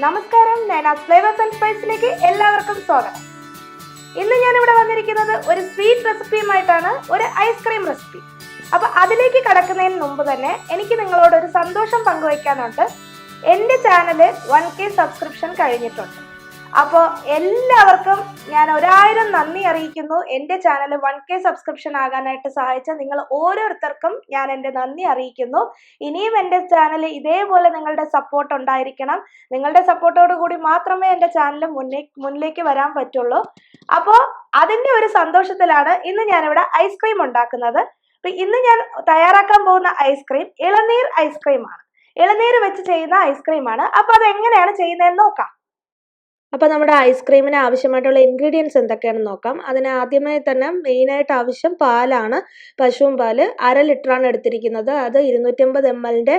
നമസ്കാരം, നൈനാസ് flavours and സ്പൈസിലേക്ക് എല്ലാവർക്കും സ്വാഗതം. ഇന്ന് ഞാൻ ഇവിടെ വന്നിരിക്കുന്നത് ഒരു സ്വീറ്റ് റെസിപ്പിയുമായിട്ടാണ്, ഒരു ഐസ്ക്രീം റെസിപ്പി. അപ്പൊ അതിലേക്ക് കടക്കുന്നതിന് മുമ്പ് തന്നെ എനിക്ക് നിങ്ങളോട് ഒരു സന്തോഷം പങ്കുവയ്ക്കാനുണ്ട്. എൻ്റെ ചാനല് 1K സബ്സ്ക്രിപ്ഷൻ കഴിഞ്ഞിട്ടുണ്ട്. അപ്പോൾ എല്ലാവർക്കും ഞാൻ 1000 നന്ദി അറിയിക്കുന്നു. എൻ്റെ ചാനൽ 1K സബ്സ്ക്രിപ്ഷൻ ആകാനായിട്ട് സഹായിച്ച നിങ്ങൾ ഓരോരുത്തർക്കും ഞാൻ എൻ്റെ നന്ദി അറിയിക്കുന്നു. ഇനിയും എൻ്റെ ചാനൽ ഇതേപോലെ നിങ്ങളുടെ സപ്പോർട്ട് ഉണ്ടായിരിക്കണം. നിങ്ങളുടെ സപ്പോർട്ടോട് കൂടി മാത്രമേ എൻ്റെ ചാനൽ മുന്നിലേക്ക് വരാൻ പറ്റുള്ളൂ. അപ്പോൾ അതിൻ്റെ ഒരു സന്തോഷത്തിലാണ് ഇന്ന് ഞാനിവിടെ ഐസ്ക്രീം ഉണ്ടാക്കുന്നത്. അപ്പൊ ഇന്ന് ഞാൻ തയ്യാറാക്കാൻ പോകുന്ന ഐസ്ക്രീം ഇളനീർ ഐസ്ക്രീമാണ്. ഇളനീർ വെച്ച് ചെയ്യുന്ന ഐസ്ക്രീമാണ്. അപ്പൊ അത് എങ്ങനെയാണ് ചെയ്യുന്നതെന്ന് നോക്കാം. അപ്പോൾ നമ്മുടെ ഐസ്ക്രീമിന് ആവശ്യമായിട്ടുള്ള ഇൻഗ്രീഡിയൻസ് എന്തൊക്കെയാണെന്ന് നോക്കാം. അതിന് ആദ്യമായി തന്നെ മെയിനായിട്ട് ആവശ്യം പാലാണ്. പശുവും പാല് 1/2 ലിറ്ററാണ് എടുത്തിരിക്കുന്നത്. അത് 250 ml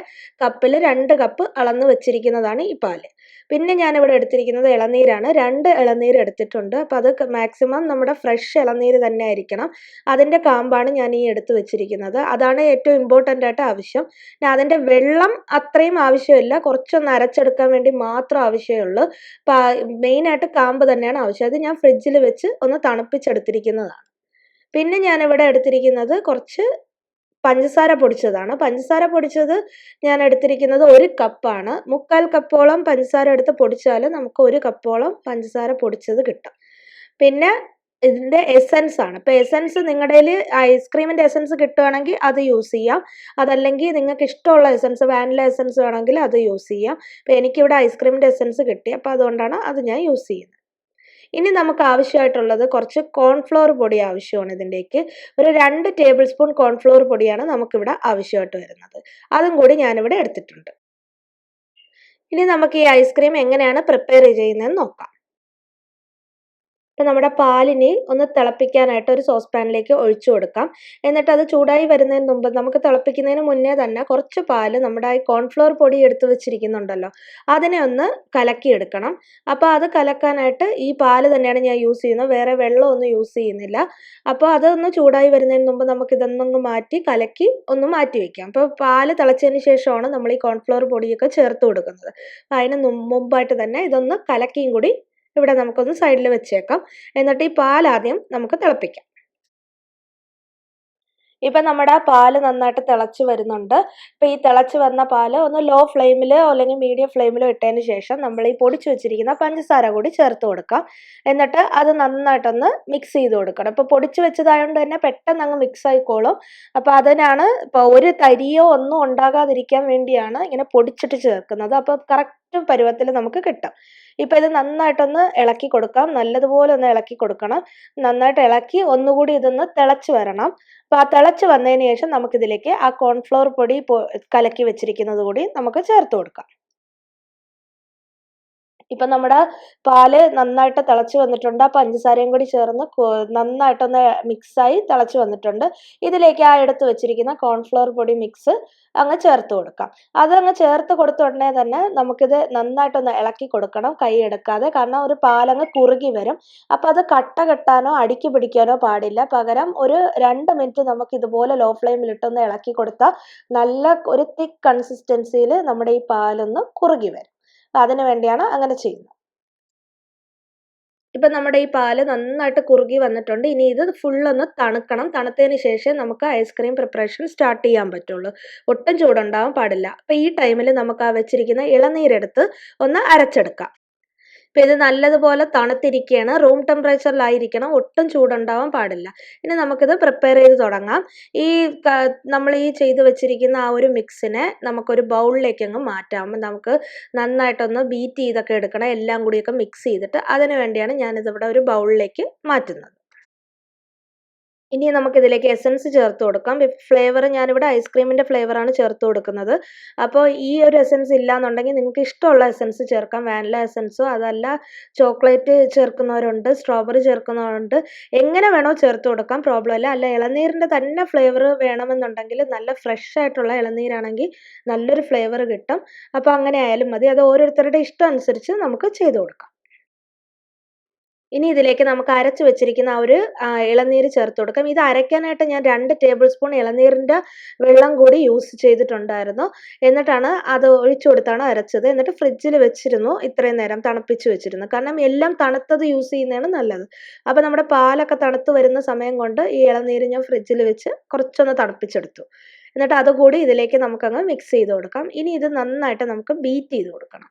കപ്പിൽ 2 കപ്പ് അളന്ന് വെച്ചിരിക്കുന്നതാണ് ഈ പാല്. പിന്നെ ഞാനിവിടെ എടുത്തിരിക്കുന്നത് ഇളനീരാണ്. 2 ഇളനീർ എടുത്തിട്ടുണ്ട്. അപ്പോൾ അത് മാക്സിമം നമ്മുടെ ഫ്രഷ് ഇളനീര് തന്നെ ആയിരിക്കണം. അതിൻ്റെ കാമ്പാണ് ഞാൻ ഈ എടുത്ത് വെച്ചിരിക്കുന്നത്. അതാണ് ഏറ്റവും ഇമ്പോർട്ടൻ്റ് ആയിട്ട് ആവശ്യം. പിന്നെ അതിൻ്റെ വെള്ളം അത്രയും ആവശ്യമില്ല, കുറച്ചൊന്ന് അരച്ചെടുക്കാൻ വേണ്ടി മാത്രം ആവശ്യമുള്ളൂ. മെയിനായിട്ട് കാമ്പ് തന്നെയാണ് ആവശ്യം. അത് ഞാൻ ഫ്രിഡ്ജിൽ വെച്ച് ഒന്ന് തണുപ്പിച്ചെടുത്തിരിക്കുന്നതാണ്. പിന്നെ ഞാനിവിടെ എടുത്തിരിക്കുന്നത് കുറച്ച് പഞ്ചസാര പൊടിച്ചതാണ്. പഞ്ചസാര പൊടിച്ചത് ഞാൻ എടുത്തിരിക്കുന്നത് 1 കപ്പാണ്. 3/4 കപ്പോളം പഞ്ചസാര എടുത്ത് പൊടിച്ചാൽ നമുക്ക് 1 കപ്പോളം പഞ്ചസാര പൊടിച്ചത് കിട്ടും. പിന്നെ ഇതിൻ്റെ എസൻസ് ആണ്. ഇപ്പോൾ എസൻസ് നിങ്ങളുടെ കയ്യിൽ ഐസ്ക്രീമിൻ്റെ എസൻസ് കിട്ടുകയാണെങ്കിൽ അത് യൂസ് ചെയ്യാം. അതല്ലെങ്കിൽ നിങ്ങൾക്ക് ഇഷ്ടമുള്ള എസൻസ്, വാനില എസൻസ് വേണമെങ്കിൽ അത് യൂസ് ചെയ്യാം. ഇപ്പോൾ എനിക്കിവിടെ ഐസ്ക്രീമിൻ്റെ എസൻസ് കിട്ടി, അപ്പോൾ അതുകൊണ്ടാണ് അത് ഞാൻ യൂസ് ചെയ്യുന്നത്. ഇനി നമുക്ക് ആവശ്യമായിട്ടുള്ളത് കുറച്ച് കോൺഫ്ലോർ പൊടി ആവശ്യമാണ്. ഇതിൻ്റേക്ക് ഒരു 2 ടേബിൾ സ്പൂൺ കോൺഫ്ലോർ പൊടിയാണ് നമുക്കിവിടെ ആവശ്യമായിട്ട് വരുന്നത്. അതും കൂടി ഞാനിവിടെ എടുത്തിട്ടുണ്ട്. ഇനി നമുക്ക് ഈ ഐസ്ക്രീം എങ്ങനെയാണ് പ്രിപ്പയർ ചെയ്യുന്നതെന്ന് നോക്കാം. അപ്പോൾ നമ്മുടെ പാലിനെ ഒന്ന് തിളപ്പിക്കാനായിട്ട് ഒരു സോസ് പാനിലേക്ക് ഒഴിച്ചു കൊടുക്കാം. എന്നിട്ട് അത് ചൂടായി വരുന്നതിന് മുമ്പ്, നമുക്ക് തിളപ്പിക്കുന്നതിന് മുന്നേ തന്നെ കുറച്ച് പാല് നമ്മുടെ ഈ കോൺഫ്ലോർ പൊടി എടുത്ത് വെച്ചിരിക്കുന്നുണ്ടല്ലോ, അതിനെ ഒന്ന് കലക്കിയെടുക്കണം. അപ്പോൾ അത് കലക്കാനായിട്ട് ഈ പാല് തന്നെയാണ് ഞാൻ യൂസ് ചെയ്യുന്നത്, വേറെ വെള്ളമൊന്നും യൂസ് ചെയ്യുന്നില്ല. അപ്പോൾ അതൊന്ന് ചൂടായി വരുന്നതിന് മുമ്പ് നമുക്കിതൊന്നങ്ങ് മാറ്റി കലക്കി ഒന്ന് മാറ്റി വയ്ക്കാം. അപ്പോൾ പാല് തിളച്ചതിന് ശേഷമാണ് നമ്മൾ ഈ കോൺഫ്ലോർ പൊടിയൊക്കെ ചേർത്ത് കൊടുക്കുന്നത്. അതിന് മുമ്പായിട്ട് തന്നെ ഇതൊന്ന് കലക്കിയും കൂടി ഇവിടെ നമുക്കൊന്ന് സൈഡിൽ വെച്ചേക്കാം. എന്നിട്ട് ഈ പാലാദ്യം നമുക്ക് തിളപ്പിക്കാം. ഇപ്പം നമ്മുടെ പാല് നന്നായിട്ട് തിളച്ച് വരുന്നുണ്ട്. ഇപ്പം ഈ തിളച്ച് വന്ന പാല് ഒന്ന് ലോ ഫ്ലെയിമിലോ അല്ലെങ്കിൽ മീഡിയം ഫ്ലെയിമിലോ ഇട്ടതിന് ശേഷം നമ്മൾ ഈ പൊടിച്ച് വെച്ചിരിക്കുന്ന പഞ്ചസാര കൂടി ചേർത്ത് കൊടുക്കാം. എന്നിട്ട് അത് നന്നായിട്ടൊന്ന് മിക്സ് ചെയ്ത് കൊടുക്കണം. ഇപ്പോൾ പൊടിച്ച് വെച്ചതായതുകൊണ്ട് തന്നെ പെട്ടെന്ന് അങ്ങ് മിക്സ് ആയിക്കോളും. അപ്പോൾ അതിനാണ് ഇപ്പോൾ ഒരു തരിയോ ഒന്നും ഉണ്ടാകാതിരിക്കാൻ വേണ്ടിയാണ് ഇങ്ങനെ പൊടിച്ചിട്ട് ചേർക്കുന്നത്. അപ്പോൾ കറക്റ്റ് പരുവത്തിൽ നമുക്ക് കിട്ടും. ഇപ്പം ഇത് നന്നായിട്ടൊന്ന് ഇളക്കി കൊടുക്കാം. നല്ലതുപോലെ ഒന്ന് ഇളക്കി കൊടുക്കണം. നന്നായിട്ട് ഇളക്കി ഒന്നുകൂടി ഇതൊന്ന് തിളച്ച് വരണം. അപ്പോൾ ആ തിളച്ച് വന്നതിന് ശേഷം നമുക്കിതിലേക്ക് ആ കോൺഫ്ലോർ പൊടി കലക്കി വെച്ചിരിക്കുന്നത് കൂടി നമുക്ക് ചേർത്ത് കൊടുക്കാം. ഇപ്പം നമ്മുടെ പാല് നന്നായിട്ട് തിളച്ച് വന്നിട്ടുണ്ട്. ആ പഞ്ചസാരയും കൂടി ചേർന്ന് നന്നായിട്ടൊന്ന് മിക്സായി തിളച്ച് വന്നിട്ടുണ്ട്. ഇതിലേക്ക് ആ എടുത്ത് വെച്ചിരിക്കുന്ന കോൺഫ്ലോർ പൊടി മിക്സ് അങ്ങ് ചേർത്ത് കൊടുക്കാം. അതങ്ങ് ചേർത്ത് കൊടുത്ത ഉടനെ തന്നെ നമുക്കിത് നന്നായിട്ടൊന്ന് ഇളക്കി കൊടുക്കണം, കൈ എടുക്കാതെ. കാരണം ഒരു പാലങ്ങ് കുറുകി വരും. അപ്പോൾ അത് കട്ട കെട്ടാനോ അടുക്കി പിടിക്കാനോ പാടില്ല. പകരം ഒരു 2 മിനിറ്റ് നമുക്ക് ഇതുപോലെ ലോ ഫ്ലെയിമിലിട്ടൊന്ന് ഇളക്കി കൊടുത്താൽ നല്ല ഒരു തിക്ക് കൺസിസ്റ്റൻസിയിൽ നമ്മുടെ ഈ പാലൊന്ന് കുറുകി വരും. അതിനു വേണ്ടിയാണ് അങ്ങനെ ചെയ്യുന്നത്. ഇപ്പം നമ്മുടെ ഈ പാല് നന്നായിട്ട് കുറുകി വന്നിട്ടുണ്ട്. ഇനി ഇത് ഫുള്ളൊന്ന് തണുക്കണം. തണുത്തതിന് ശേഷം നമുക്ക് ഐസ്ക്രീം പ്രിപ്പറേഷൻ സ്റ്റാർട്ട് ചെയ്യാൻ പറ്റുള്ളൂ. ഒട്ടും ചൂടുണ്ടാവാൻ പാടില്ല. അപ്പം ഈ ടൈമിൽ നമുക്ക് ആ വെച്ചിരിക്കുന്ന ഇളനീരെടുത്ത് ഒന്ന് അരച്ചെടുക്കാം. ഇപ്പം ഇത് നല്ലതുപോലെ തണുത്തിരിക്കുകയാണ്. റൂം ടെമ്പറേച്ചറിലായിരിക്കണം, ഒട്ടും ചൂടുണ്ടാവാൻ പാടില്ല. ഇനി നമുക്കിത് പ്രിപ്പയർ ചെയ്ത് തുടങ്ങാം. നമ്മൾ ഈ ചെയ്ത് വെച്ചിരിക്കുന്ന ആ ഒരു മിക്സിനെ നമുക്കൊരു ബൗളിലേക്ക് അങ്ങ് മാറ്റാം. നമുക്ക് നന്നായിട്ടൊന്ന് ബീറ്റ് ചെയ്തൊക്കെ എടുക്കണം, എല്ലാം കൂടിയൊക്കെ മിക്സ് ചെയ്തിട്ട്. അതിന് വേണ്ടിയാണ് ഞാനിതിവിടെ ഒരു ബൗളിലേക്ക് മാറ്റുന്നത്. ഇനി നമുക്കിതിലേക്ക് എസൻസ് ചേർത്ത് കൊടുക്കാം. ഫ്ലേവർ ഞാനിവിടെ ഐസ്ക്രീമിൻ്റെ ഫ്ലേവറാണ് ചേർത്ത് കൊടുക്കുന്നത്. അപ്പോൾ ഈ ഒരു എസൻസ് ഇല്ലാന്നുണ്ടെങ്കിൽ നിങ്ങൾക്ക് ഇഷ്ടമുള്ള എസൻസ് ചേർക്കാം. വാനില എസൻസോ, അതല്ല ചോക്ലേറ്റ് ചേർക്കുന്നവരുണ്ട്, സ്ട്രോബെറി ചേർക്കുന്നവരുണ്ട്. എങ്ങനെ വേണോ ചേർത്ത് കൊടുക്കാം, പ്രോബ്ലം ഇല്ല. അല്ല ഇളനീരിൻ്റെ തന്നെ ഫ്ലേവർ വേണമെന്നുണ്ടെങ്കിൽ നല്ല ഫ്രഷ് ആയിട്ടുള്ള ഇളനീരാണെങ്കിൽ നല്ലൊരു ഫ്ലേവർ കിട്ടും. അപ്പോൾ അങ്ങനെ ആയാലും മതി. അത് ഓരോരുത്തരുടെ ഇഷ്ടം അനുസരിച്ച് നമുക്ക് ചെയ്ത് കൊടുക്കാം. ഇനി ഇതിലേക്ക് നമുക്ക് അരച്ചു വെച്ചിരിക്കുന്ന ആ ഒരു ഇളനീര് ചേർത്ത് കൊടുക്കാം. ഇത് അരയ്ക്കാനായിട്ട് ഞാൻ 2 ടേബിൾ സ്പൂൺ ഇളനീരിൻ്റെ വെള്ളം കൂടി യൂസ് ചെയ്തിട്ടുണ്ടായിരുന്നു. എന്നിട്ടാണ് അത് ഒഴിച്ചു കൊടുത്താണ് അരച്ചത്. എന്നിട്ട് ഫ്രിഡ്ജിൽ വെച്ചിരുന്നു ഇത്രയും നേരം, തണുപ്പിച്ച് വെച്ചിരുന്നു. കാരണം എല്ലാം തണുത്തത് യൂസ് ചെയ്യുന്നതാണ് നല്ലത്. അപ്പോൾ നമ്മുടെ പാലൊക്കെ തണുത്ത് വരുന്ന സമയം കൊണ്ട് ഈ ഇളനീര് ഞാൻ ഫ്രിഡ്ജിൽ വെച്ച് കുറച്ചൊന്ന് തണുപ്പിച്ചെടുത്തു. എന്നിട്ട് അതുകൂടി ഇതിലേക്ക് നമുക്കങ്ങ് മിക്സ് ചെയ്ത് കൊടുക്കാം. ഇനി ഇത് നന്നായിട്ട് നമുക്ക് ബീറ്റ് ചെയ്ത് കൊടുക്കണം.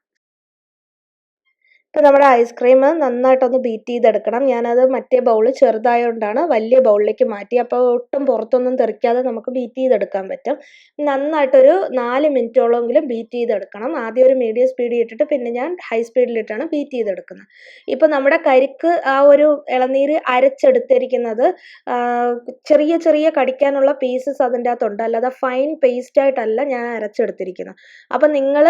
ഇപ്പോൾ നമ്മുടെ ഐസ്ക്രീം നന്നായിട്ടൊന്ന് ബീറ്റ് ചെയ്തെടുക്കണം. ഞാനത് മറ്റേ ബൗൾ ചെറുതായതുകൊണ്ടാണ് വലിയ ബൗളിലേക്ക് മാറ്റി. അപ്പോൾ ഒട്ടും പുറത്തൊന്നും തെറിക്കാതെ നമുക്ക് ബീറ്റ് ചെയ്തെടുക്കാൻ പറ്റും. നന്നായിട്ടൊരു 4 മിനിറ്റോളമെങ്കിലും ബീറ്റ് ചെയ്തെടുക്കണം. ആദ്യം ഒരു മീഡിയം സ്പീഡിൽ ഇട്ടിട്ട് പിന്നെ ഞാൻ ഹൈ സ്പീഡിലിട്ടാണ് ബീറ്റ് ചെയ്തെടുക്കുന്നത്. ഇപ്പോൾ നമ്മുടെ കരിക്ക് ആ ഒരു ഇളനീര് അരച്ചെടുത്തിരിക്കുന്നത് ചെറിയ ചെറിയ കടിക്കാനുള്ള പീസസ് അതിൻ്റെ അകത്തുണ്ട്, അല്ലാതെ ഫൈൻ പേസ്റ്റായിട്ടല്ല ഞാൻ അരച്ചെടുത്തിരിക്കുന്നത്. അപ്പം നിങ്ങൾ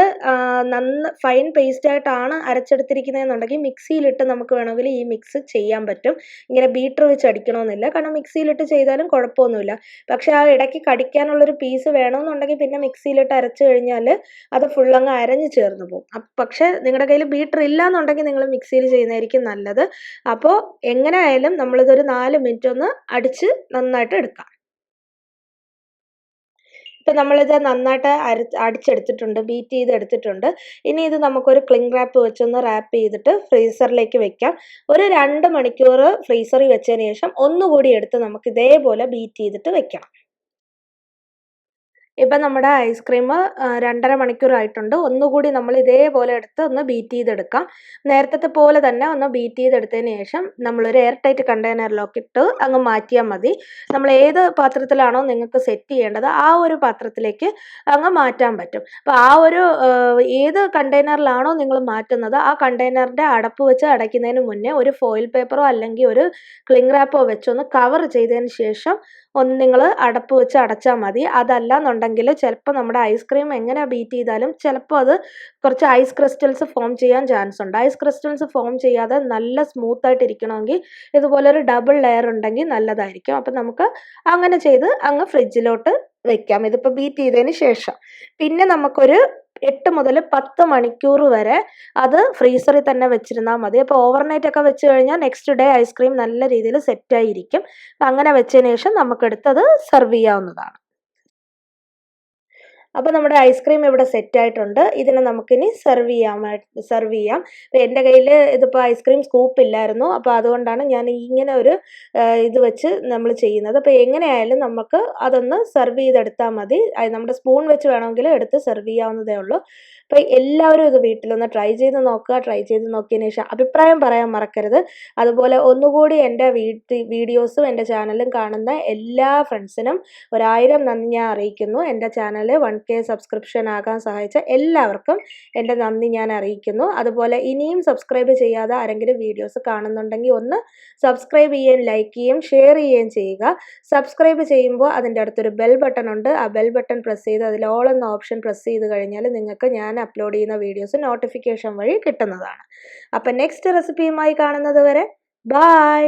ഫൈൻ പേസ്റ്റായിട്ടാണ് അരച്ചെടുത്തിരിക്കുന്നത് എന്നുണ്ടെങ്കിൽ മിക്സിയിലിട്ട് നമുക്ക് വേണമെങ്കിൽ ഈ മിക്സ് ചെയ്യാൻ പറ്റും. ഇങ്ങനെ ബീറ്റർ വെച്ച് അടിക്കണമെന്നില്ല, കാരണം മിക്സിയിലിട്ട് ചെയ്താലും കുഴപ്പമൊന്നുമില്ല. പക്ഷെ ആ ഇടയ്ക്ക് കടിക്കാനുള്ളൊരു പീസ് വേണമെന്നുണ്ടെങ്കിൽ പിന്നെ മിക്സിയിലിട്ട് അരച്ചു കഴിഞ്ഞാൽ അത് ഫുള്ളങ്ങ് അരഞ്ഞ് ചേർന്ന് പോകും. പക്ഷേ നിങ്ങളുടെ കയ്യിൽ ബീറ്റർ ഇല്ല എന്നുണ്ടെങ്കിൽ നിങ്ങൾ മിക്സിയിൽ ചെയ്യുന്നതായിരിക്കും നല്ലത്. അപ്പോൾ എങ്ങനെ ആയാലും നമ്മളിതൊരു 4 മിനിറ്റ് ഒന്ന് അടിച്ച് നന്നായിട്ട് എടുക്കാം. ഇപ്പം നമ്മളിത് നന്നായിട്ട് അടിച്ചെടുത്തിട്ടുണ്ട്, ബീറ്റ് ചെയ്തെടുത്തിട്ടുണ്ട്. ഇനി ഇത് നമുക്കൊരു ക്ലിംഗ് റാപ്പ് വെച്ചൊന്ന് റാപ്പ് ചെയ്തിട്ട് ഫ്രീസറിലേക്ക് വെക്കാം. ഒരു 2 മണിക്കൂർ ഫ്രീസറിൽ വെച്ചതിന് ശേഷം ഒന്നുകൂടി എടുത്ത് നമുക്ക് ഇതേപോലെ ബീറ്റ് ചെയ്തിട്ട് വെക്കണം. ഇപ്പം നമ്മുടെ ഐസ്ക്രീം 2.5 മണിക്കൂറായിട്ടുണ്ട്. ഒന്നുകൂടി നമ്മൾ ഇതേപോലെ എടുത്ത് ഒന്ന് ബീറ്റ് ചെയ്തെടുക്കാം. നേരത്തെ പോലെ തന്നെ ഒന്ന് ബീറ്റ് ചെയ്തെടുത്തതിന് ശേഷം നമ്മളൊരു എയർ ടൈറ്റ് കണ്ടെയ്നറിലൊക്കെ ഇട്ട് അങ്ങ് മാറ്റിയാൽ മതി. നമ്മൾ ഏത് പാത്രത്തിലാണോ നിങ്ങൾക്ക് സെറ്റ് ചെയ്യേണ്ടത് ആ ഒരു പാത്രത്തിലേക്ക് അങ്ങ് മാറ്റാൻ പറ്റും. അപ്പോൾ ആ ഒരു ഏത് കണ്ടെയ്നറിലാണോ നിങ്ങൾ മാറ്റുന്നത് ആ കണ്ടെയ്നറിൻ്റെ അടപ്പ് വെച്ച് അടയ്ക്കുന്നതിന് മുന്നേ ഒരു ഫോയിൽ പേപ്പറോ അല്ലെങ്കിൽ ഒരു ക്ലിംഗ് റാപ്പോ വെച്ചൊന്ന് കവർ ചെയ്തതിന് ശേഷം ഒന്ന് നിങ്ങൾ അടപ്പ് വെച്ച് അടച്ചാൽ മതി. അതല്ല എന്നുണ്ടെങ്കിൽ ചിലപ്പോൾ നമ്മുടെ ഐസ്ക്രീം എങ്ങനെ ബീറ്റ് ചെയ്താലും ചിലപ്പോൾ അത് കുറച്ച് ഐസ് ക്രിസ്റ്റൽസ് ഫോം ചെയ്യാൻ ചാൻസ് ഉണ്ട്. ഐസ് ക്രിസ്റ്റൽസ് ഫോം ചെയ്യാതെ നല്ല സ്മൂത്തായിട്ട് ഇരിക്കണമെങ്കിൽ ഇതുപോലെ ഒരു ഡബിൾ ലെയർ ഉണ്ടെങ്കിൽ നല്ലതായിരിക്കും. അപ്പം നമുക്ക് അങ്ങനെ ചെയ്ത് അങ്ങ് ഫ്രിഡ്ജിലോട്ട് വെക്കാം, ഇതിപ്പോൾ ബീറ്റ് ചെയ്തതിന് ശേഷം. പിന്നെ നമുക്കൊരു 8 മുതൽ 10 മണിക്കൂർ വരെ അത് ഫ്രീസറിൽ തന്നെ വെച്ചിരുന്നാൽ മതി. അപ്പോൾ ഓവർനൈറ്റ് ഒക്കെ വെച്ച് കഴിഞ്ഞാൽ നെക്സ്റ്റ് ഡേ ഐസ്ക്രീം നല്ല രീതിയിൽ സെറ്റായിരിക്കും. അങ്ങനെ വെച്ചതിന് ശേഷം നമുക്കെടുത്തത് സെർവ് ചെയ്യാവുന്നതാണ്. അപ്പോൾ നമ്മുടെ ഐസ്ക്രീം ഇവിടെ സെറ്റായിട്ടുണ്ട്. ഇതിനെ നമുക്കിനി സെർവ് ചെയ്യാം. അപ്പോൾ എൻ്റെ കയ്യിൽ ഇതിപ്പോൾ ഐസ്ക്രീം സ്കൂപ്പ് ഇല്ലായിരുന്നു, അപ്പോൾ അതുകൊണ്ടാണ് ഞാൻ ഇങ്ങനെ ഒരു ഇത് വെച്ച് നമ്മൾ ചെയ്യുന്നത്. അപ്പോൾ എങ്ങനെയായാലും നമുക്ക് അതൊന്ന് സെർവ് ചെയ്തെടുത്താൽ മതി. നമ്മുടെ സ്പൂൺ വെച്ച് വേണമെങ്കിൽ എടുത്ത് സെർവ് ചെയ്യാവുന്നതേ ഉള്ളൂ. അപ്പോൾ എല്ലാവരും ഇത് വീട്ടിലൊന്ന് ട്രൈ ചെയ്ത് നോക്കുക. ട്രൈ ചെയ്ത് നോക്കിയതിന് ശേഷം അഭിപ്രായം പറയാൻ മറക്കരുത്. അതുപോലെ ഒന്നുകൂടി എൻ്റെ വീഡിയോസും എൻ്റെ ചാനലും കാണുന്ന എല്ലാ ഫ്രണ്ട്സിനും 1000 നന്ദി ഞാൻ അറിയിക്കുന്നു. എൻ്റെ ചാനൽ 1K സബ്സ്ക്രിപ്ഷൻ ആകാൻ സഹായിച്ച എല്ലാവർക്കും എൻ്റെ നന്ദി ഞാൻ അറിയിക്കുന്നു. അതുപോലെ ഇനിയും സബ്സ്ക്രൈബ് ചെയ്യാതെ ആരെങ്കിലും വീഡിയോസ് കാണുന്നുണ്ടെങ്കിൽ ഒന്ന് സബ്സ്ക്രൈബ് ചെയ്യുകയും ലൈക്ക് ചെയ്യുകയും ഷെയർ ചെയ്യുകയും ചെയ്യുക. സബ്സ്ക്രൈബ് ചെയ്യുമ്പോൾ അതിൻ്റെ അടുത്തൊരു ബെൽ ബട്ടൺ ഉണ്ട്. ആ ബെൽ ബട്ടൺ പ്രസ് ചെയ്ത് അതിൽ ഓൾ എന്ന ഓപ്ഷൻ പ്രസ് ചെയ്ത് കഴിഞ്ഞാൽ നിങ്ങൾക്ക് ഞാൻ അപ്ലോഡ് ചെയ്യുന്ന വീഡിയോസ് നോട്ടിഫിക്കേഷൻ വഴി കിട്ടുന്നതാണ്. അപ്പം നെക്സ്റ്റ് റെസിപ്പിയുമായി കാണുന്നത് വരെ ബൈ.